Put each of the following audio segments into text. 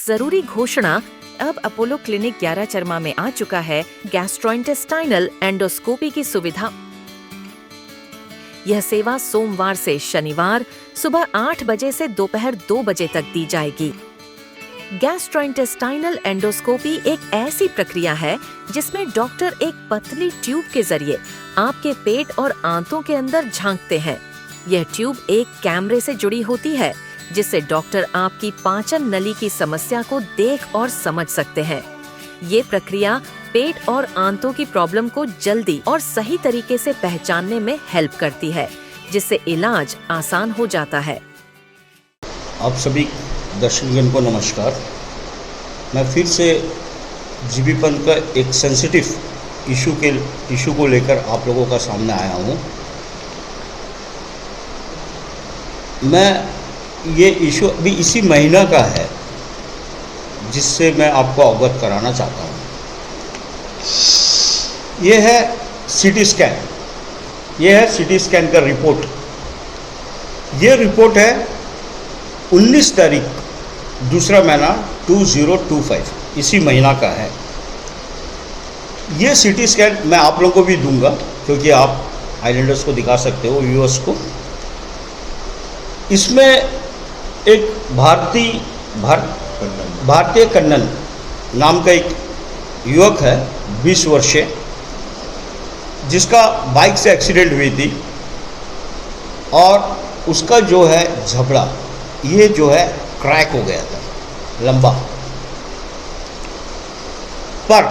जरूरी घोषणा, अब अपोलो क्लिनिक 11 चरमा में आ चुका है गैस्ट्रोइंटेस्टाइनल एंडोस्कोपी की सुविधा। यह सेवा सोमवार से शनिवार सुबह 8 बजे से दोपहर 2 बजे तक दी जाएगी। गैस्ट्रोइंटेस्टाइनल एंडोस्कोपी एक ऐसी प्रक्रिया है जिसमें डॉक्टर एक पतली ट्यूब के जरिए आपके पेट और आंतों के अंदर झांकते हैं। यह ट्यूब एक कैमरे से जुड़ी होती है जिससे डॉक्टर आपकी पाचन नली की समस्या को देख और समझ सकते हैं। ये प्रक्रिया पेट और आंतों की प्रॉब्लम को जल्दी और सही तरीके से पहचानने में हेल्प करती है, जिससे इलाज आसान हो जाता है। आप सभी दर्शकगण को नमस्कार। मैं फिर से जीबीपंथ का एक सेंसिटिव इशू को लेकर आप लोगों का सामने आया हूँ। मैं ये इशू अभी इसी महीना का है जिससे मैं आपको अवगत कराना चाहता हूँ। ये है सीटी स्कैन। ये है सीटी स्कैन का रिपोर्ट। ये रिपोर्ट है 19 तारीख दूसरा महीना 2025, इसी महीना का है। ये सीटी स्कैन मैं आप लोगों को भी दूंगा क्योंकि आप आइलैंडर्स को दिखा सकते हो, व्यूअर्स को। इसमें एक भारतीय कन्नन नाम का एक युवक है, 20 वर्षीय, जिसका बाइक से एक्सीडेंट हुई थी और उसका जो है जबड़ा ये जो है क्रैक हो गया था, लंबा। पर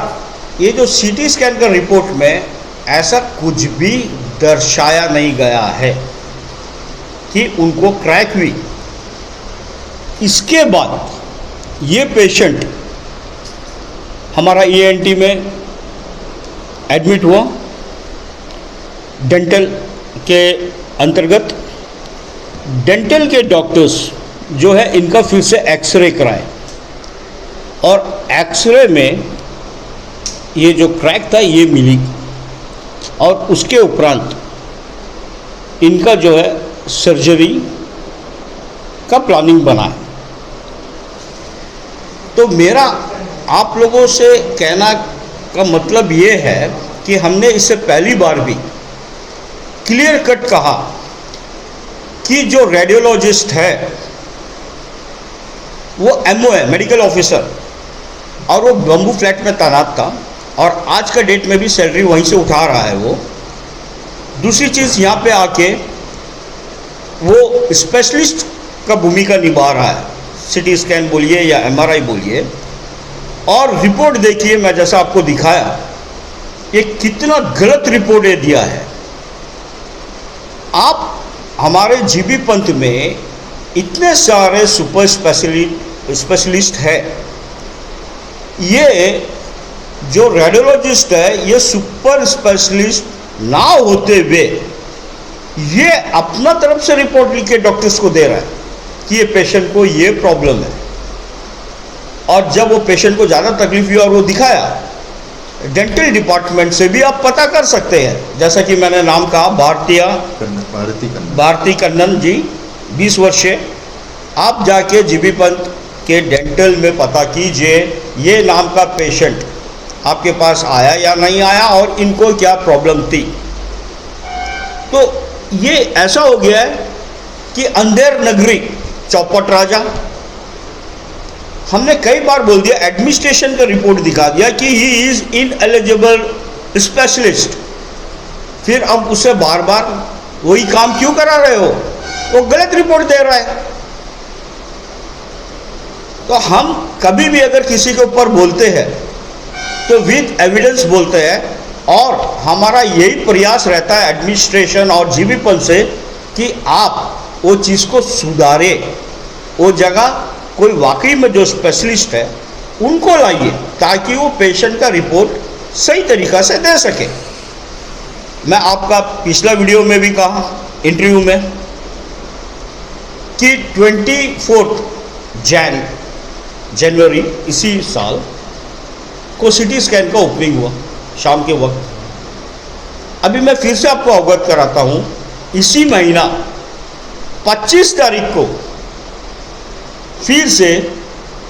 ये जो सीटी स्कैन का रिपोर्ट में ऐसा कुछ भी दर्शाया नहीं गया है कि उनको क्रैक हुई। इसके बाद ये पेशेंट हमारा ईएनटी में एडमिट हुआ, डेंटल के अंतर्गत। डेंटल के डॉक्टर्स जो है इनका फिर से एक्सरे कराए और एक्सरे में ये जो क्रैक था ये मिली और उसके उपरांत इनका जो है सर्जरी का प्लानिंग बना है। तो मेरा आप लोगों से कहना का मतलब ये है कि हमने इससे पहली बार भी क्लियर कट कहा कि जो रेडियोलॉजिस्ट है वो एमओ है, मेडिकल ऑफिसर, और वो बम्बू फ्लैट में तैनात था और आज का डेट में भी सैलरी वहीं से उठा रहा है वो। दूसरी चीज़, यहाँ पे आके वो स्पेशलिस्ट का भूमिका निभा रहा है, सीटी स्कैन बोलिए या एमआरआई बोलिए। और रिपोर्ट देखिए, मैं जैसा आपको दिखाया, ये कितना गलत रिपोर्ट ये दिया है। आप हमारे जीबीपंथ में इतने सारे सुपर स्पेशलिस्ट है। ये जो रेडियोलॉजिस्ट है ये सुपर स्पेशलिस्ट ना होते हुए ये अपना तरफ से रिपोर्ट लिख के डॉक्टर्स को दे रहा है कि ये पेशेंट को ये प्रॉब्लम है। और जब वो पेशेंट को ज़्यादा तकलीफ हुई और वो दिखाया, डेंटल डिपार्टमेंट से भी आप पता कर सकते हैं, जैसा कि मैंने नाम कहा, भारती कन्नन जी, 20 वर्षीय। आप जाके जीबीपंथ के डेंटल में पता कीजिए ये नाम का पेशेंट आपके पास आया या नहीं आया और इनको क्या प्रॉब्लम थी। तो ये ऐसा हो गया है कि अंधेर नगरी चौपट राजा। हमने कई बार बोल दिया, एडमिनिस्ट्रेशन का रिपोर्ट दिखा दिया कि ही इज इनएलिजिबल स्पेशलिस्ट। फिर अब उससे बार बार वही काम क्यों करा रहे हो? वो गलत रिपोर्ट दे रहा है। तो हम कभी भी अगर किसी के ऊपर बोलते हैं तो विद एविडेंस बोलते हैं, और हमारा यही प्रयास रहता है एडमिनिस्ट्रेशन और जीबीपंथ से कि आप वो चीज़ को सुधारें। वो जगह कोई वाकई में जो स्पेशलिस्ट है उनको लाइए ताकि वो पेशेंट का रिपोर्ट सही तरीक़ा से दे सके। मैं आपका पिछला वीडियो में भी कहा, इंटरव्यू में, कि 24 जनवरी इसी साल को सीटी स्कैन का ओपनिंग हुआ शाम के वक्त। अभी मैं फिर से आपको अवगत कराता हूँ, इसी महीना 25 तारीख को फिर से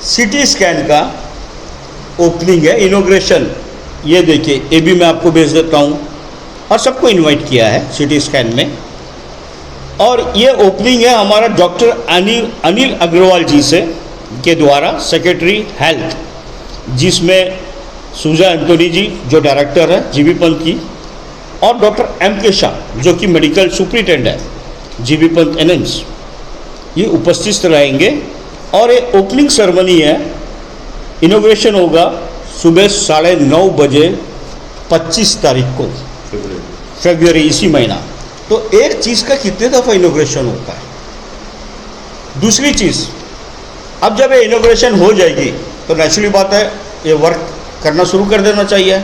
सिटी स्कैन का ओपनिंग है, इनॉग्रेशन। ये देखिए, ये भी मैं आपको भेज देता हूँ और सबको इनवाइट किया है सिटी स्कैन में। और ये ओपनिंग है हमारा डॉक्टर अनिल अग्रवाल जी से के द्वारा, सेक्रेटरी हेल्थ, जिसमें सुजा एंटोनी जी जो डायरेक्टर है जीबी पंत की, और डॉक्टर एम के शाह जो कि मेडिकल सुपरिटेंडेंट है जीबी पंत एनएम्स, ये उपस्थित रहेंगे। और ये ओपनिंग सेरेमनी है, इनोग्रेशन होगा सुबह 9:30 बजे 25 तारीख को, फरवरी, इसी महीना। तो एक चीज़ का कितने दफ़ा इनोग्रेशन होता है। दूसरी चीज़, अब जब ये इनोग्रेशन हो जाएगी तो नेचुरली बात है ये वर्क करना शुरू कर देना चाहिए।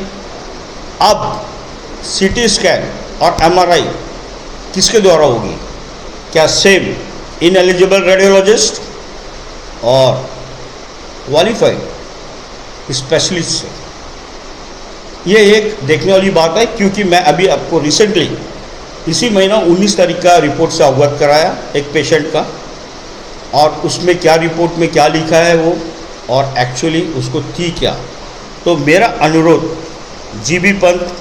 अब सीटी स्कैन और एमआरआई किसके द्वारा होगी? क्या सेम इनएलिजिबल रेडियोलॉजिस्ट और क्वालिफाइड स्पेशलिस्ट से? ये एक देखने वाली बात है, क्योंकि मैं अभी आपको रिसेंटली इसी महीना 19 तारीख का रिपोर्ट से अवगत कराया एक पेशेंट का, और उसमें क्या रिपोर्ट में क्या लिखा है वो, और एक्चुअली उसको थी क्या। तो मेरा अनुरोध जीबी पंत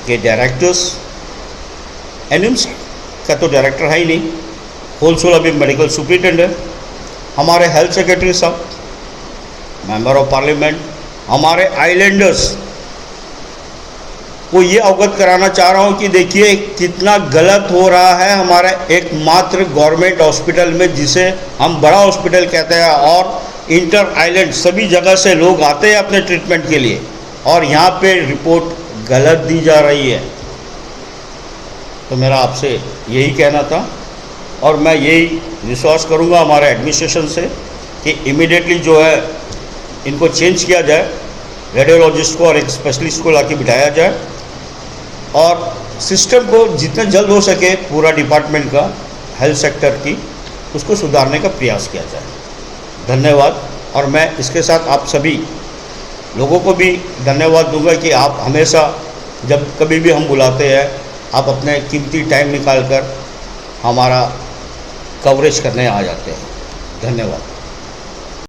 के डायरेक्टर्स, एनिम्स का तो डायरेक्टर है ही नहीं, होलसेल अभी मेडिकल सुपरिटेंडेंट, हमारे हेल्थ सेक्रेटरी साहब, मेंबर ऑफ पार्लियामेंट, हमारे आइलैंडर्स को ये अवगत कराना चाह रहा हूँ कि देखिए कितना गलत हो रहा है हमारा एकमात्र गवर्नमेंट हॉस्पिटल में, जिसे हम बड़ा हॉस्पिटल कहते हैं, और इंटर आइलैंड सभी जगह से लोग आते हैं अपने ट्रीटमेंट के लिए, और यहाँ पे रिपोर्ट गलत दी जा रही है। तो मेरा आपसे यही कहना था, और मैं यही विश्वास करूँगा हमारे एडमिनिस्ट्रेशन से कि इमीडिएटली जो है इनको चेंज किया जाए, रेडियोलॉजिस्ट को और एक स्पेशलिस्ट को लाके बिठाया जाए, और सिस्टम को जितना जल्द हो सके पूरा डिपार्टमेंट का, हेल्थ सेक्टर की, उसको सुधारने का प्रयास किया जाए। धन्यवाद। और मैं इसके साथ आप सभी लोगों को भी धन्यवाद दूंगा कि आप हमेशा जब कभी भी हम बुलाते हैं, आप अपने कीमती टाइम निकाल कर हमारा कवरेज करने आ जाते हैं। धन्यवाद।